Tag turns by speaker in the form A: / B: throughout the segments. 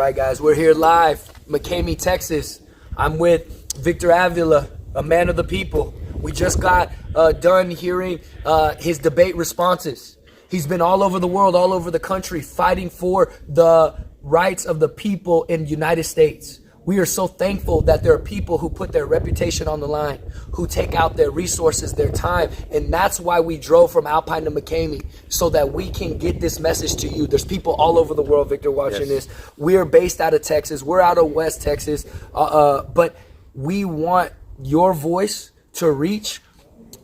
A: right, guys, we're here live, McCamey, Texas. I'm with Victor Avila, a man of the people. We just got done hearing his debate responses. He's been all over the world, all over the country, fighting for the rights of the people in the United States. We are so thankful that there are people who put their reputation on the line, who take out their resources, their time. And that's why we drove from Alpine to McCamey, so that we can get this message to you. There's people all over the world, Victor, watching this. We are based out of Texas. We're out of West Texas. But we want your voice to reach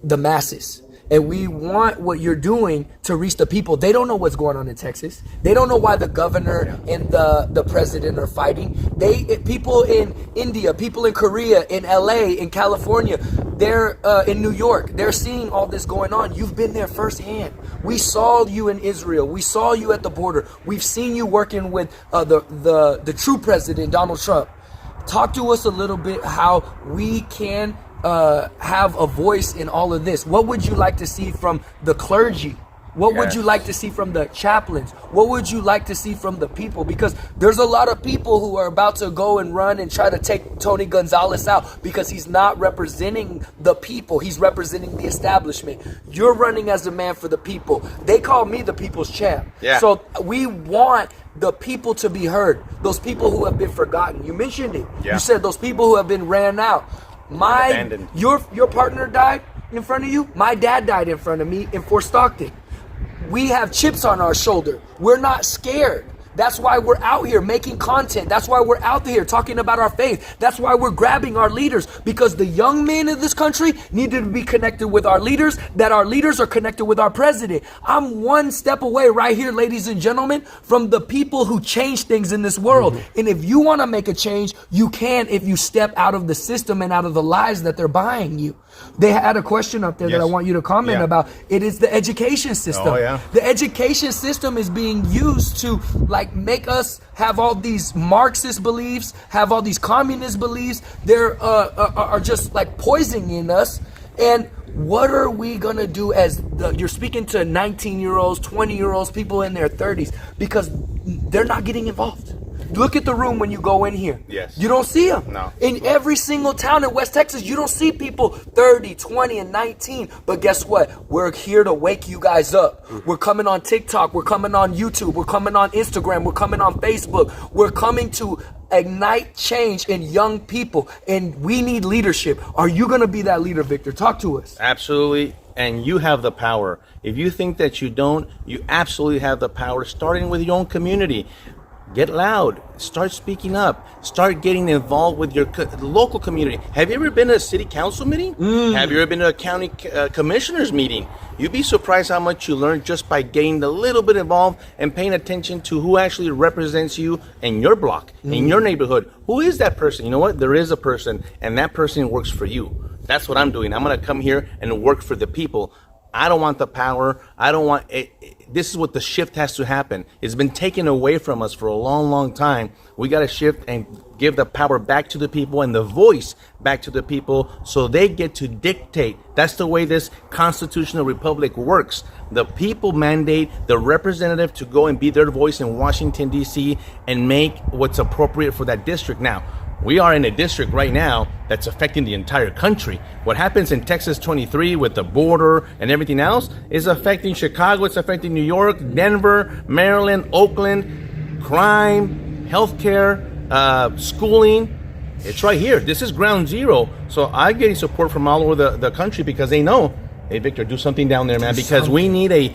A: the masses. And we want what you're doing to reach the people. They don't know what's going on in Texas. They don't know why the governor and the president are fighting. People in India, people in Korea, in LA, in California, they're in New York. They're seeing all this going on. You've been there firsthand. We saw you in Israel. We saw you at the border. We've seen you working with the true president, Donald Trump. Talk to us a little bit how we can have a voice in all of this. What would you like to see from the clergy? What would you like to see from the chaplains? What would you like to see from the people? Because there's a lot of people who are about to go and run and try to take Tony Gonzalez out because he's not representing the people. He's representing the establishment. You're running as a man for the people. They call me the people's champ. Yeah. So we want the people to be heard. Those people who have been forgotten. You mentioned it. Yeah. You said those people who have been ran out. Your partner died in front of you. My dad died in front of me in Fort Stockton. We have chips on our shoulder. We're not scared. That's why we're out here making content. That's why we're out here talking about our faith. That's why we're grabbing our leaders, because the young men of this country need to be connected with our leaders, that our leaders are connected with our president. I'm one step away right here, ladies and gentlemen, from the people who change things in this world. Mm-hmm. And if you want to make a change, you can if you step out of the system and out of the lies that they're buying you. They had a question up there that I want you to comment about. It is the education system. The education system is being used to make us have all these Marxist beliefs, have all these communist beliefs. They're are just poisoning us. And what are we gonna do you're speaking to 19-year-olds, 20-year-olds, people in their 30s, because they're not getting involved. Look at the room when you go in here. Yes. You don't see them. No. In every single town in West Texas, you don't see people 30, 20, and 19. But guess what? We're here to wake you guys up. Mm-hmm. We're coming on TikTok. We're coming on YouTube. We're coming on Instagram. We're coming on Facebook. We're coming to ignite change in young people. And we need leadership. Are you going to be that leader, Victor? Talk to us.
B: Absolutely. And you have the power. If you think that you don't, you absolutely have the power, starting with your own community. Get loud. Start speaking up. Start getting involved with your local community. Have you ever been to a city council meeting? Have you ever been to a county commissioners meeting? You'd be surprised how much you learn just by getting a little bit involved and paying attention to who actually represents you in your block, in your neighborhood. Who is that person? You know what? There is a person, and that person works for you. That's what I'm doing. I'm going to come here and work for the people. I don't want the power. I don't want it. This is what the shift has to happen. It's been taken away from us for a long, long time. We got to shift and give the power back to the people and the voice back to the people so they get to dictate. That's the way this constitutional republic works. The people mandate the representative to go and be their voice in Washington, D.C. and make what's appropriate for that district. Now, we are in a district right now that's affecting the entire country. What happens in Texas 23 with the border and everything else is affecting Chicago, it's affecting New York, Denver, Maryland, Oakland, crime, healthcare, schooling. It's right here. This is ground zero. So I'm getting support from all over the country because they know, hey, Victor, do something down there, man, because we need a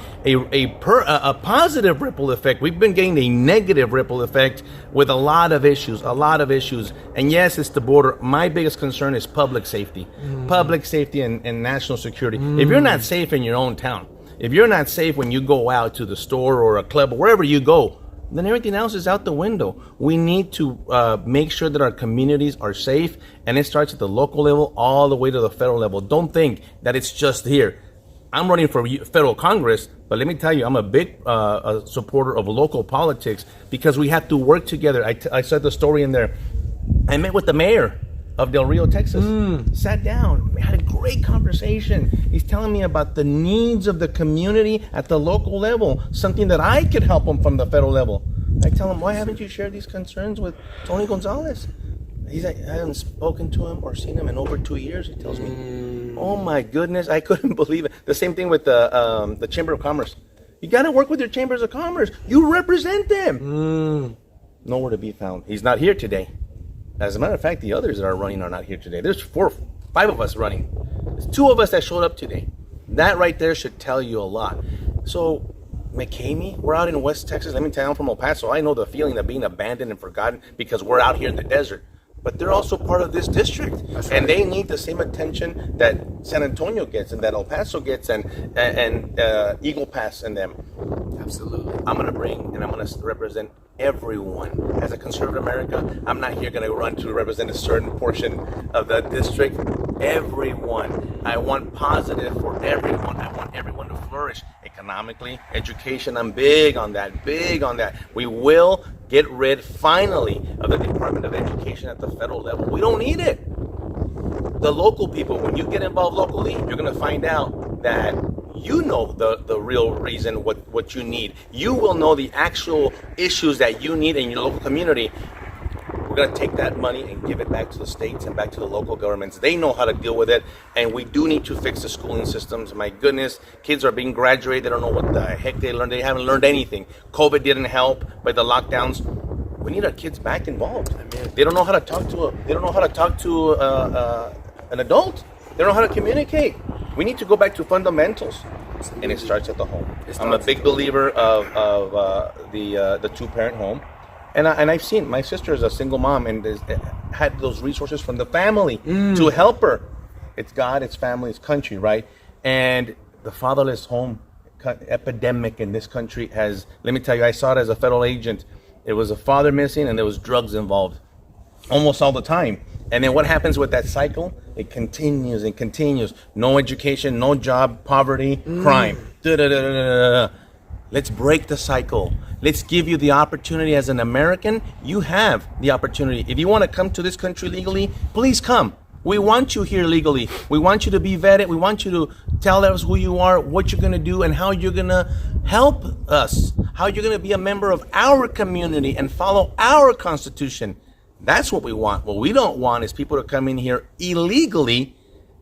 B: positive ripple effect. We've been getting a negative ripple effect with a lot of issues. And yes, it's the border. My biggest concern is public safety, and national security. If you're not safe in your own town, if you're not safe when you go out to the store or a club or wherever you go, then everything else is out the window. We need to make sure that our communities are safe, and it starts at the local level all the way to the federal level. Don't think that it's just here. I'm running for federal Congress, but let me tell you, I'm a big supporter of local politics because we have to work together. I said the story in there. I met with the mayor of Del Rio, Texas. Sat down, had a great conversation. He's telling me about the needs of the community at the local level, something that I could help him from the federal level. I tell him, why haven't you shared these concerns with Tony Gonzalez? He's like, I haven't spoken to him or seen him in over 2 years, he tells me. Oh my goodness, I couldn't believe it. The same thing with the Chamber of Commerce. You got to work with your chambers of commerce. You represent them. Nowhere to be found. He's not here today. As a matter of fact, the others that are running are not here today. There's 5 of us running. There's 2 of us that showed up today. That right there should tell you a lot. So, McCamey, we're out in West Texas. Let me tell you, I'm from El Paso. I know the feeling of being abandoned and forgotten because we're out here in the desert. But they're also part of this district. That's right. And they need the same attention that San Antonio gets and that El Paso gets and Eagle Pass and them.
A: Absolutely.
B: I'm going to bring and I'm going to represent everyone. As a conservative America, I'm not here going to run to represent a certain portion of the district. Everyone. I want positive for everyone. I want everyone to flourish economically, education. I'm big on that. Big on that. We will get rid, finally, of the Department of Education at the federal level. We don't need it. The local people, when you get involved locally, you're going to find out that you know the real reason what you need. You will know the actual issues that you need in your local community. We're going to take that money and give it back to the states and back to the local governments. They know how to deal with it, and we do need to fix the schooling systems. My goodness, kids are being graduated. They don't know what the heck they learned. They haven't learned anything. COVID didn't help by the lockdowns. We need our kids back involved. They don't know how to talk to an adult. They don't know how to communicate. We need to go back to fundamentals, and it starts at the home. I'm a big believer of the 2-parent home. And I've seen, my sister is a single mom and had those resources from the family to help her. It's God, it's family, it's country, right? And the fatherless home epidemic in this country has, let me tell you, I saw it as a federal agent. It was a father missing and there was drugs involved almost all the time. And then what happens with that cycle? It continues and continues. No education, no job, poverty, crime. Let's break the cycle. Let's give you the opportunity as an American. You have the opportunity. If you want to come to this country legally, please come. We want you here legally. We want you to be vetted. We want you to tell us who you are, what you're going to do, and how you're going to help us. How you're going to be a member of our community and follow our Constitution. That's what we want. What we don't want is people to come in here illegally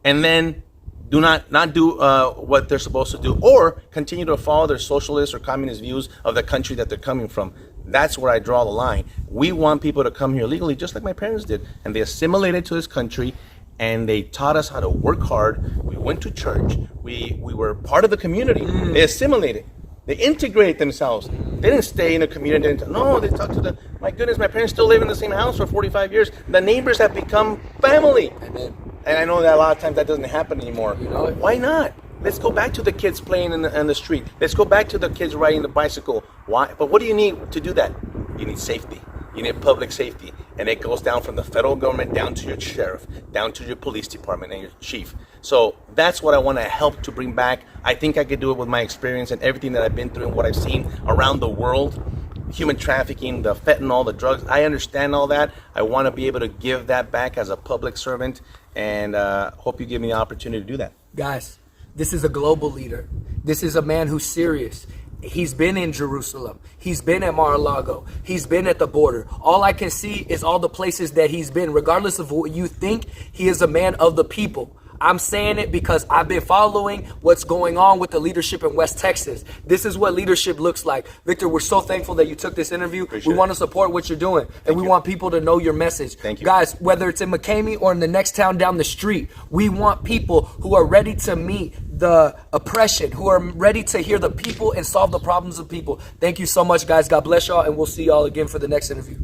B: and then do not do what they're supposed to do, or continue to follow their socialist or communist views of the country that they're coming from. That's where I draw the line. We want people to come here legally, just like my parents did, and they assimilated to this country, and they taught us how to work hard. We went to church. We were part of the community. They assimilated. They integrated themselves. They didn't stay in a community. No, they talked to my goodness, my parents still live in the same house for 45 years. The neighbors have become family. And I know that a lot of times that doesn't happen anymore. You know, why not? Let's go back to the kids playing in the street. Let's go back to the kids riding the bicycle. Why? But what do you need to do that? You need safety. You need public safety. And it goes down from the federal government down to your sheriff, down to your police department and your chief. So that's what I want to help to bring back. I think I could do it with my experience and everything that I've been through and what I've seen around the world. Human trafficking, the fentanyl, the drugs. I understand all that. I want to be able to give that back as a public servant, and hope you give me the opportunity to do that.
A: Guys, this is a global leader. This is a man who's serious. He's been in Jerusalem. He's been at Mar-a-Lago. He's been at the border. All I can see is all the places that he's been. Regardless of what you think, he is a man of the people. I'm saying it because I've been following what's going on with the leadership in West Texas. This is what leadership looks like. Victor, we're so thankful that you took this interview. We want to support what you're doing, and we want people to know your message.
B: Thank you.
A: Guys, whether it's in McCamey or in the next town down the street, we want people who are ready to meet the oppression, who are ready to hear the people and solve the problems of people. Thank you so much, guys. God bless y'all, and we'll see y'all again for the next interview.